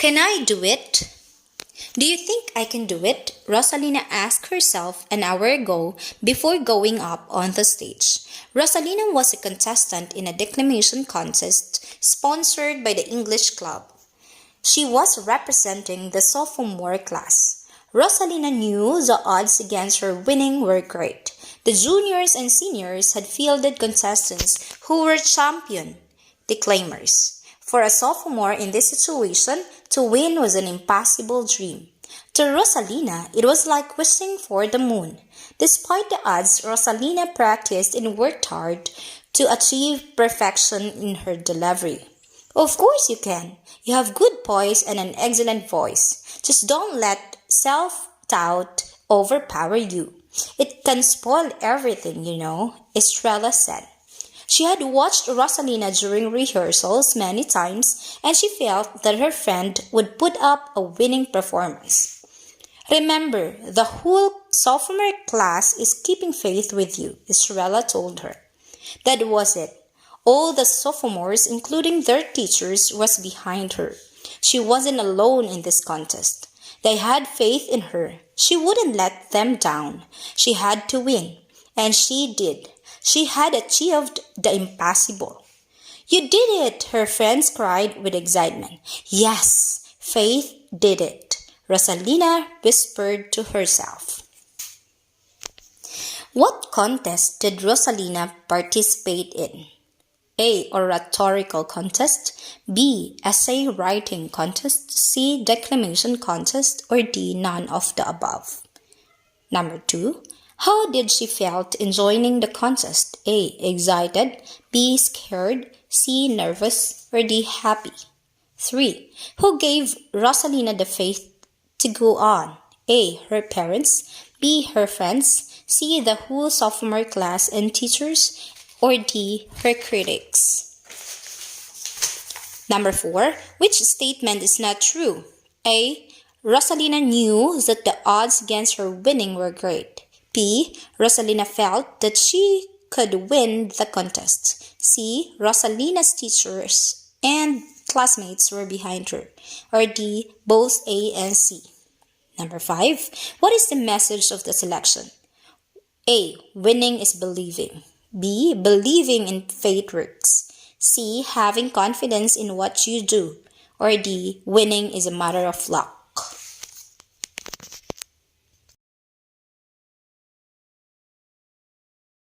Can I do it? Do you think I can do it? Rosalina asked herself an hour ago before going up on the stage. Rosalina was a contestant in a declamation contest sponsored by the English Club. She was representing the sophomore class. Rosalina knew the odds against her winning were great. The juniors and seniors had fielded contestants who were champion declaimers. For a sophomore in this situation, to win was an impossible dream. To Rosalina, it was like wishing for the moon. Despite the odds, Rosalina practiced and worked hard to achieve perfection in her delivery. Of course you can. You have good poise and an excellent voice. Just don't let self-doubt overpower you. It can spoil everything, Estrella said. She had watched Rosalina during rehearsals many times, and she felt that her friend would put up a winning performance. Remember, the whole sophomore class is keeping faith with you, Estrella told her. That was it. All the sophomores, including their teachers, was behind her. She wasn't alone in this contest. They had faith in her. She wouldn't let them down. She had to win, and she did. She had achieved the impossible. You did it, her friends cried with excitement. Yes, Faith did it, Rosalina whispered to herself. What contest did Rosalina participate in? A. Oratorical contest, B. Essay writing contest, C. Declamation contest, or D. None of the above. Number 2. How did she felt in joining the contest? A. Excited, B. Scared, C. Nervous, or D. Happy. 3. Who gave Rosalina the faith to go on? A. Her parents, B. Her friends, C. The whole sophomore class and teachers, or D. Her critics. Number 4. Which statement is not true? A. Rosalina knew that the odds against her winning were great. B. Rosalina felt that she could win the contest. C. Rosalina's teachers and classmates were behind her. Or D. Both A and C. Number 5. What is the message of the selection? A. Winning is believing. B. Believing in fate works. C. Having confidence in what you do. Or D. Winning is a matter of luck.